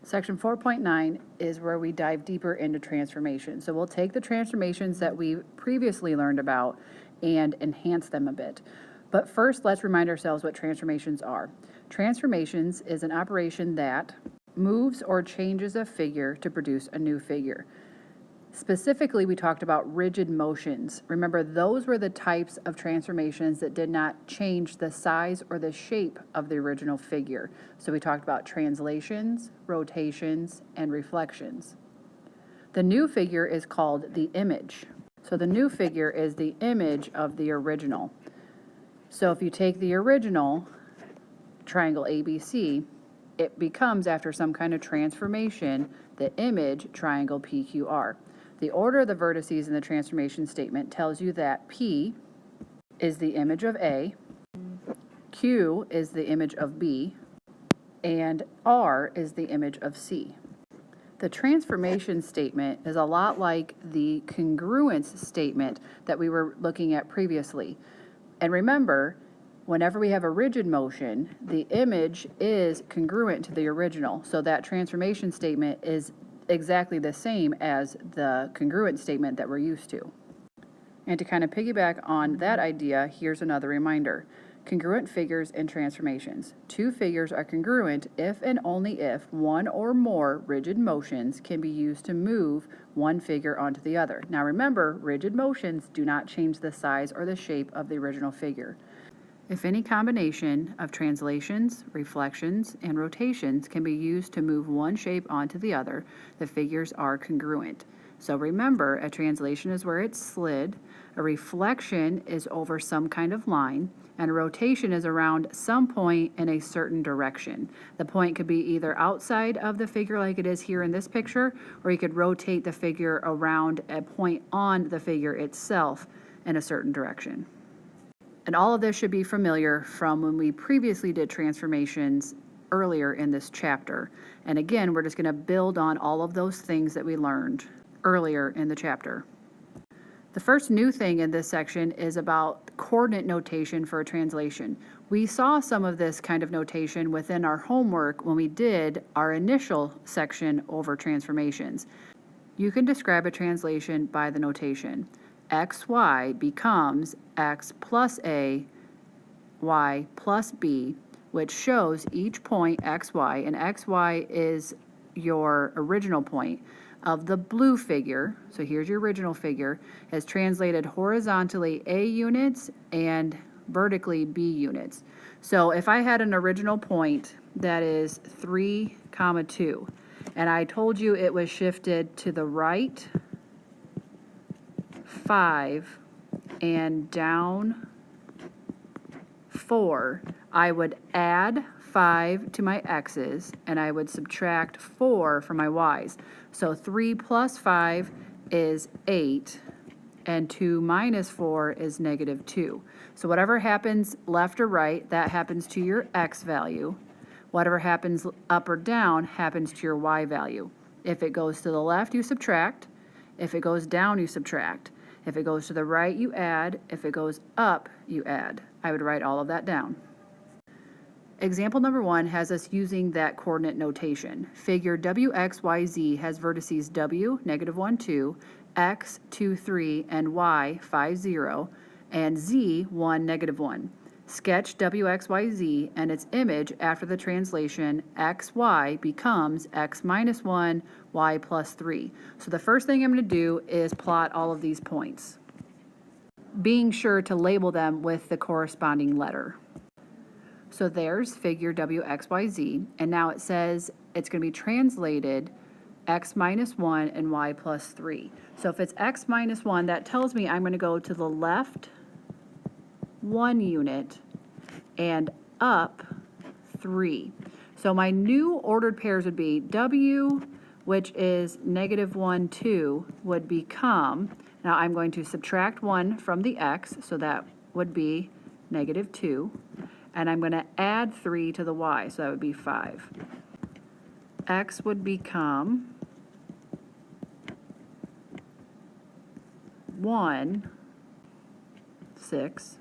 Section 4.9 is where we dive deeper into transformation. So we'll take the transformations that we previously learned about and enhance them a bit. But first, let's remind ourselves what transformations are. Transformations is an operation that moves or changes a figure to produce a new figure. Specifically, we talked about rigid motions. Remember, those were the types of transformations that did not change the size or the shape of the original figure. So we talked about translations, rotations, and reflections. The new figure is called the image. So the new figure is the image of the original. So if you take the original triangle ABC, it becomes, after some kind of transformation, the image triangle PQR. The order of the vertices in the transformation statement tells you that P is the image of A, Q is the image of B, and R is the image of C. The transformation statement is a lot like the congruence statement that we were looking at previously. And remember, whenever we have a rigid motion, the image is congruent to the original. So that transformation statement is exactly the same as the congruent statement that we're used to. And to kind of piggyback on that idea, here's another reminder. Congruent figures and transformations. Two figures are congruent if and only if one or more rigid motions can be used to move one figure onto the other. Now remember, rigid motions do not change the size or the shape of the original figure. If any combination of translations, reflections, and rotations can be used to move one shape onto the other, the figures are congruent. So remember, a translation is where it's slid, a reflection is over some kind of line, and a rotation is around some point in a certain direction. The point could be either outside of the figure like it is here in this picture, or you could rotate the figure around a point on the figure itself in a certain direction. And all of this should be familiar from when we previously did transformations earlier in this chapter. And again, we're just going to build on all of those things that we learned earlier in the chapter. The first new thing in this section is about coordinate notation for a translation. We saw some of this kind of notation within our homework when we did our initial section over transformations. You can describe a translation by the notation. XY becomes X plus A, Y plus B, which shows each point XY, and XY is your original point of the blue figure. So here's your original figure, is translated horizontally A units and vertically B units. So if I had an original point that is 3, 2, and I told you it was shifted to the right 5 and down 4, I would add 5 to my x's and I would subtract 4 from my y's. So 3 plus 5 is 8 and 2 minus 4 is -2. So whatever happens left or right, that happens to your x value. Whatever happens up or down happens to your y value. If it goes to the left, you subtract. If it goes down, you subtract. If it goes to the right, you add. If it goes up, you add. I would write all of that down. Example number 1 has us using that coordinate notation. Figure WXYZ has vertices W, -1, 2, X, 2, 3, and Y, 5, 0, and Z, 1, -1. Sketch WXYZ and its image after the translation XY becomes X minus 1, Y plus 3. So the first thing I'm going to do is plot all of these points, being sure to label them with the corresponding letter. So there's figure WXYZ, and now it says it's going to be translated X minus 1 and Y plus 3. So if it's X minus 1, that tells me I'm going to go to the left 1 unit and up 3. So my new ordered pairs would be W, which is -1, 2, would become, now I'm going to subtract 1 from the X, so that would be -2, and I'm going to add 3 to the Y, so that would be 5. X would become 1, 6.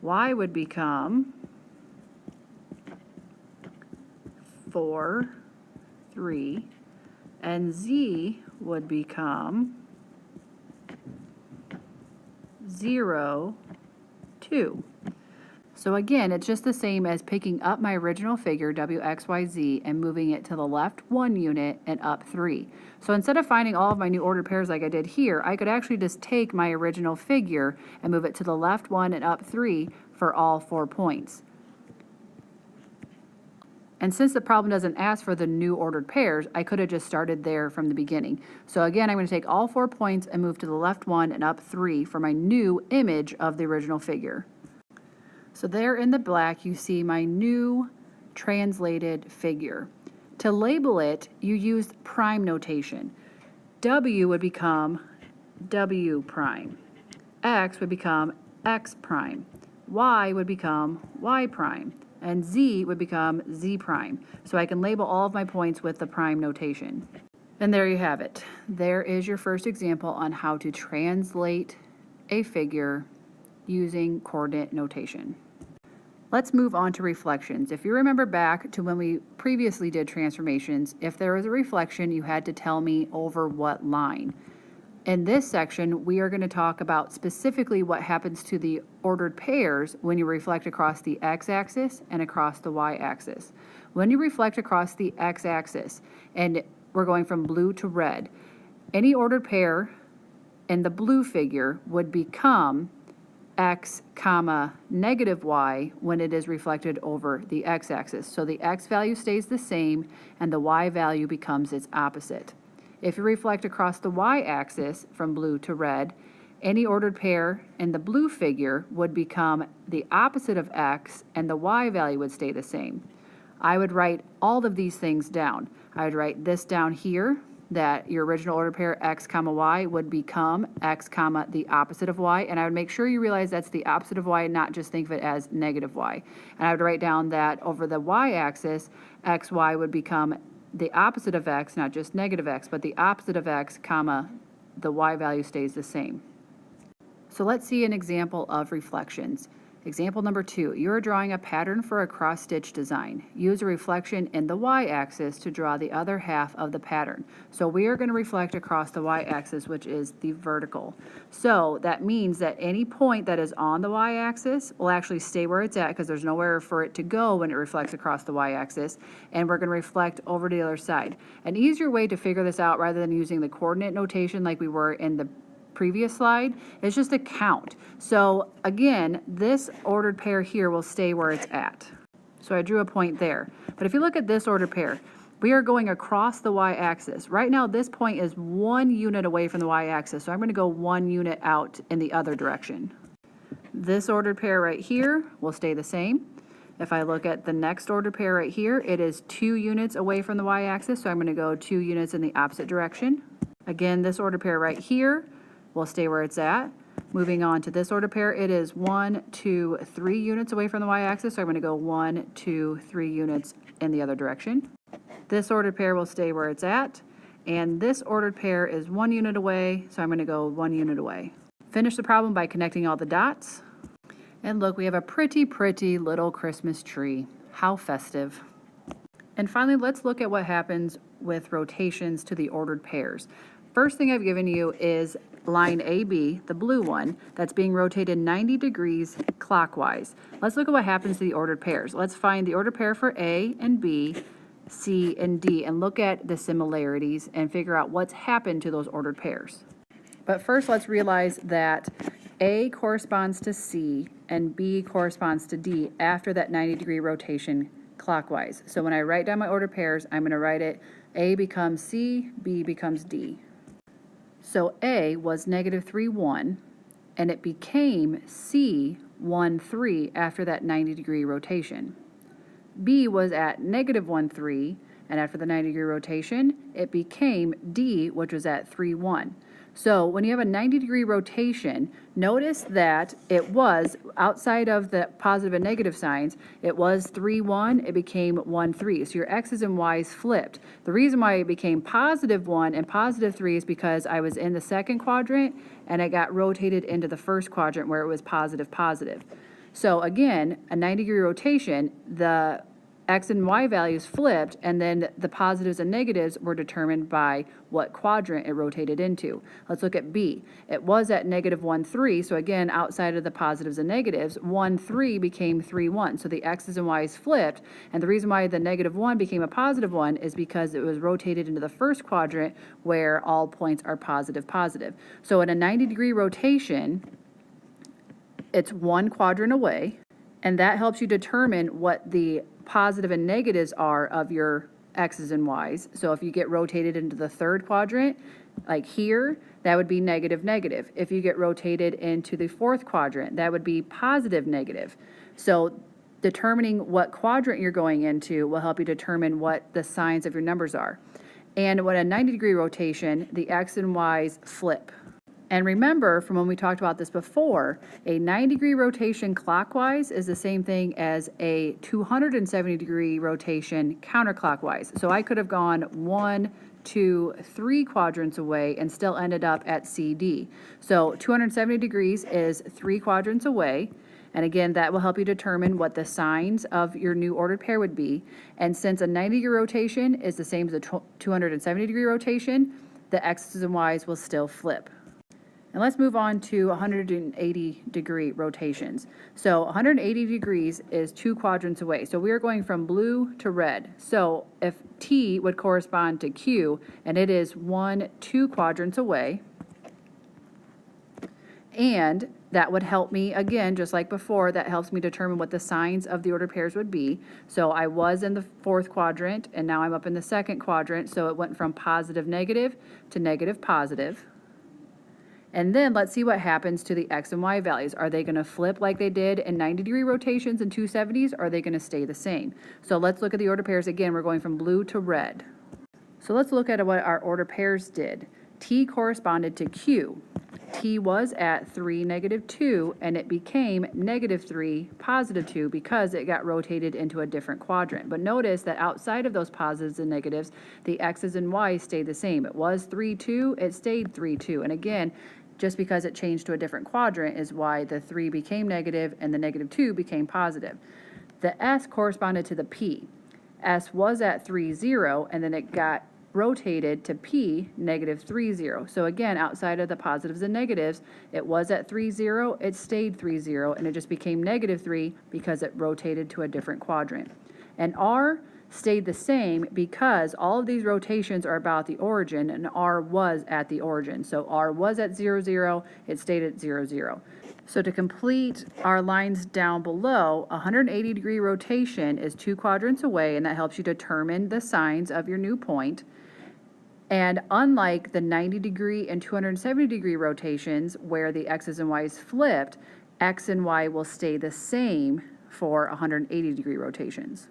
Y would become 4, 3, and Z would become 0, 2. So again, it's just the same as picking up my original figure, WXYZ, and moving it to the left 1 unit and up 3. So instead of finding all of my new ordered pairs like I did here, I could actually just take my original figure and move it to the left 1 and up 3 for all 4 points. And since the problem doesn't ask for the new ordered pairs, I could have just started there from the beginning. So again, I'm going to take all 4 points and move to the left 1 and up 3 for my new image of the original figure. So there in the black, you see my new translated figure. To label it, you used prime notation. W would become W prime. X would become X prime. Y would become Y prime. And Z would become Z prime. So I can label all of my points with the prime notation. And there you have it. There is your first example on how to translate a figure using coordinate notation. Let's move on to reflections. If you remember back to when we previously did transformations, if there was a reflection, you had to tell me over what line. In this section, we are going to talk about specifically what happens to the ordered pairs when you reflect across the x-axis and across the y-axis. When you reflect across the x-axis, and we're going from blue to red, any ordered pair in the blue figure would become x comma negative y when it is reflected over the x-axis. So the x value stays the same and the y value becomes its opposite. If you reflect across the y-axis from blue to red, any ordered pair in the blue figure would become the opposite of x and the y value would stay the same. I would write all of these things down. I would write this down here, that your original ordered pair x comma y would become x comma the opposite of y, and I would make sure you realize that's the opposite of y and not just think of it as negative y. And I would write down that over the y-axis, xy would become the opposite of x, not just negative x, but the opposite of x comma the y value stays the same. So let's see an example of reflections. Example number 2, you're drawing a pattern for a cross-stitch design. Use a reflection in the y-axis to draw the other half of the pattern. So we are going to reflect across the y-axis, which is the vertical. So that means that any point that is on the y-axis will actually stay where it's at because there's nowhere for it to go when it reflects across the y-axis, and we're going to reflect over to the other side. An easier way to figure this out rather than using the coordinate notation like we were in the previous slide is just a count. So again, this ordered pair here will stay where it's at. So I drew a point there. But if you look at this ordered pair, we are going across the y-axis. Right now this point is 1 unit away from the y-axis, so I'm going to go 1 unit out in the other direction. This ordered pair right here will stay the same. If I look at the next ordered pair right here, it is 2 units away from the y-axis, so I'm going to go 2 units in the opposite direction. Again, this ordered pair right here will stay where it's at. Moving on to this ordered pair, it is 1, 2, 3 units away from the y-axis, so I'm going to go 1, 2, 3 units in the other direction. This ordered pair will stay where it's at, and this ordered pair is 1 unit away, so I'm going to go 1 unit away. Finish the problem by connecting all the dots. And look, we have a pretty little Christmas tree. How festive. And finally, let's look at what happens with rotations to the ordered pairs. First thing I've given you is line AB, the blue one, that's being rotated 90 degrees clockwise. Let's look at what happens to the ordered pairs. Let's find the ordered pair for A and B, C and D, and look at the similarities and figure out what's happened to those ordered pairs. But first, let's realize that A corresponds to C and B corresponds to D after that 90-degree rotation clockwise. So when I write down my ordered pairs, I'm going to write it A becomes C, B becomes D. So A was -3, 1, and it became C, 1, 3 after that 90-degree rotation. B was at -1, 3, and after the 90-degree rotation, it became D, which was at 3, 1. So when you have a 90-degree rotation, notice that it was, outside of the positive and negative signs, it was 3, 1, it became 1, 3. So your X's and Y's flipped. The reason why it became +1 and +3 is because I was in the second quadrant and it got rotated into the first quadrant where it was positive. So again, a 90-degree rotation, the X and Y values flipped, and then the positives and negatives were determined by what quadrant it rotated into. Let's look at B. It was at -1, 3, so again, outside of the positives and negatives, 1, 3 became 3, 1. So the X's and Y's flipped, and the reason why the -1 became a +1 is because it was rotated into the first quadrant where all points are positive, positive. So in a 90-degree rotation, it's one quadrant away, and that helps you determine what the positive and negatives are of your X's and Y's. So if you get rotated into the third quadrant, like here, that would be negative, negative. If you get rotated into the fourth quadrant, that would be positive, negative. So determining what quadrant you're going into will help you determine what the signs of your numbers are. And when a 90-degree rotation, the X and Y's flip. And remember from when we talked about this before, a 90-degree rotation clockwise is the same thing as a 270-degree rotation counterclockwise. So I could have gone 1, 2, 3 quadrants away and still ended up at CD. So 270 degrees is 3 quadrants away. And again, that will help you determine what the signs of your new ordered pair would be. And since a 90-degree rotation is the same as a 270-degree rotation, the X's and Y's will still flip. And let's move on to 180-degree rotations. So 180 degrees is 2 quadrants away. So we are going from blue to red. So if T would correspond to Q, and it is 1, 2 quadrants away, and that would help me, again, just like before, that helps me determine what the signs of the ordered pairs would be. So I was in the fourth quadrant, and now I'm up in the second quadrant, so it went from positive, negative to negative, positive. And then let's see what happens to the X and Y values. Are they going to flip like they did in 90-degree rotations and 270s, or are they going to stay the same? So let's look at the order pairs again. We're going from blue to red. So let's look at what our order pairs did. T corresponded to Q. T was at 3, -2, and it became -3, +2 because it got rotated into a different quadrant. But notice that outside of those positives and negatives, the X's and Y's stayed the same. It was 3, 2, it stayed 3, 2. And again, just because it changed to a different quadrant is why the 3 became negative and the -2 became positive. The S corresponded to the P. S was at 3, 0, and then it got rotated to P, -3, 0. So again, outside of the positives and negatives, it was at 3, 0, it stayed 3, 0, and it just became -3 because it rotated to a different quadrant. And R stayed the same because all of these rotations are about the origin, and R was at the origin. So R was at 0, 0, it stayed at 0, 0. So to complete our lines down below, a 180-degree rotation is 2 quadrants away, and that helps you determine the signs of your new point. And unlike the 90-degree and 270-degree rotations where the X's and Y's flipped, X and Y will stay the same for 180-degree rotations.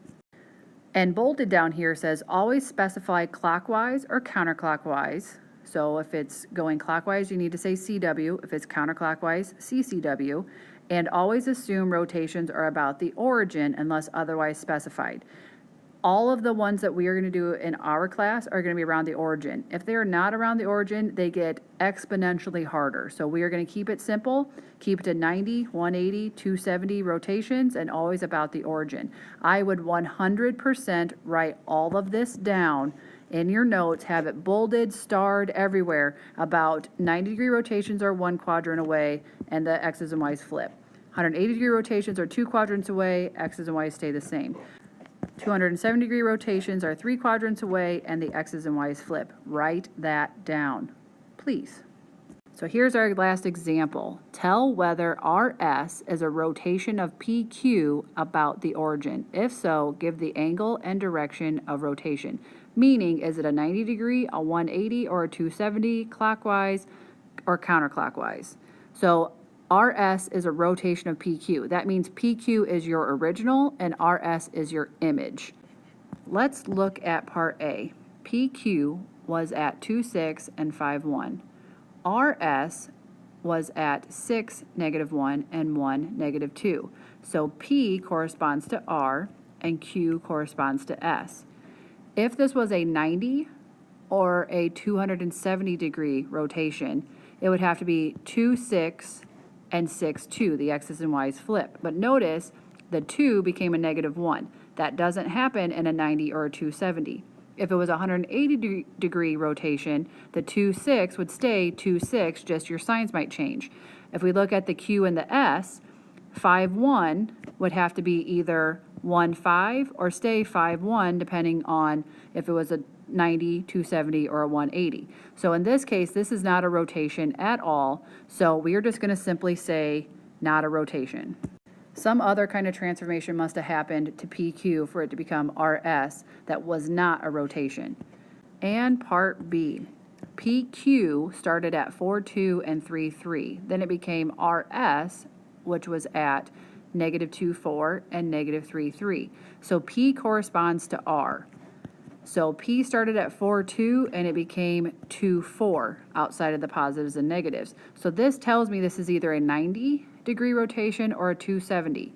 And bolded down here says always specify clockwise or counterclockwise. So if it's going clockwise, you need to say CW. If it's counterclockwise, CCW. And always assume rotations are about the origin unless otherwise specified. All of the ones that we are going to do in our class are going to be around the origin. If they are not around the origin, they get exponentially harder. So we are going to keep it simple, keep it to 90, 180, 270 rotations, and always about the origin. I would 100% write all of this down in your notes, have it bolded, starred, everywhere, about 90-degree rotations are 1 quadrant away, and the X's and Y's flip. 180-degree rotations are 2 quadrants away, X's and Y's stay the same. 270-degree rotations are 3 quadrants away, and the X's and Y's flip. Write that down, please. So here's our last example. Tell whether RS is a rotation of PQ about the origin. If so, give the angle and direction of rotation. Meaning, is it a 90-degree, a 180, or a 270 clockwise or counterclockwise? So RS is a rotation of PQ. That means PQ is your original and RS is your image. Let's look at part A. PQ was at 2, 6, and 5, 1. RS was at 6, -1, and 1, -2. So P corresponds to R and Q corresponds to S. If this was a 90 or a 270-degree rotation, it would have to be 2, 6, and 6, 2. The X's and Y's flip. But notice the 2 became a -1. That doesn't happen in a 90 or a 270. If it was a 180 degree rotation, the 2-6 would stay 2-6, just your signs might change. If we look at the Q and the S, 5-1 would have to be either 1-5 or stay 5-1, depending on if it was a 90, 270, or a 180. So in this case, this is not a rotation at all, so we are just going to simply say not a rotation. Some other kind of transformation must have happened to PQ for it to become RS that was not a rotation. And part B, PQ started at 4-2 and 3-3. Then it became RS, which was at -2-4 and -3-3. So P corresponds to R. So P started at 4-2 and it became 2-4 outside of the positives and negatives. So this tells me this is either a 90-degree rotation or a 270.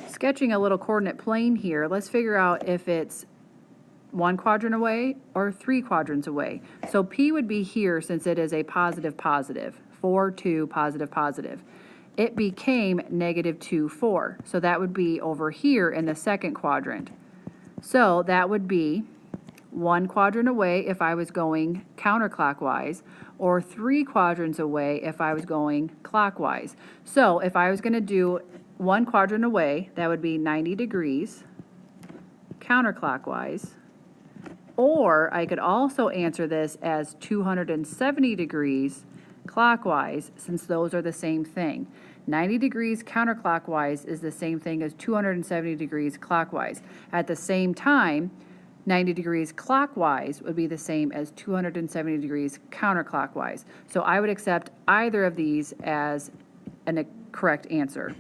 Sketching a little coordinate plane here, let's figure out if it's 1 quadrant away or 3 quadrants away. So P would be here since it is a positive positive, 4-2 positive positive. It became -2-4, so that would be over here in the second quadrant. So that would be 1 quadrant away if I was going counterclockwise, or 3 quadrants away if I was going clockwise. So if I was going to do 1 quadrant away, that would be 90 degrees counterclockwise, or I could also answer this as 270 degrees clockwise, since those are the same thing. 90 degrees counterclockwise is the same thing as 270 degrees clockwise. At the same time, 90 degrees clockwise would be the same as 270 degrees counterclockwise. So I would accept either of these as a correct answer.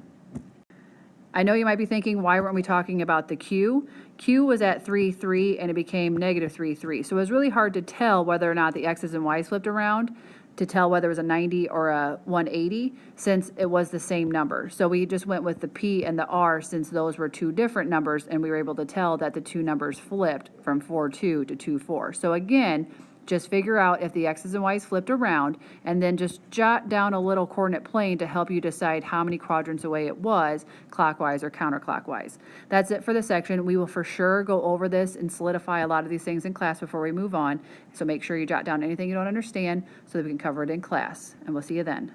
I know you might be thinking, why weren't we talking about the Q? Q was at 3-3 and it became -3-3. So it was really hard to tell whether or not the X's and Y's flipped around, to tell whether it was a 90 or a 180, since it was the same number. So we just went with the P and the R since those were two different numbers, and we were able to tell that the two numbers flipped from 4-2 to 2-4. So again, just figure out if the X's and Y's flipped around, and then just jot down a little coordinate plane to help you decide how many quadrants away it was, clockwise or counterclockwise. That's it for this section. We will for sure go over this and solidify a lot of these things in class before we move on. So make sure you jot down anything you don't understand so that we can cover it in class. And we'll see you then.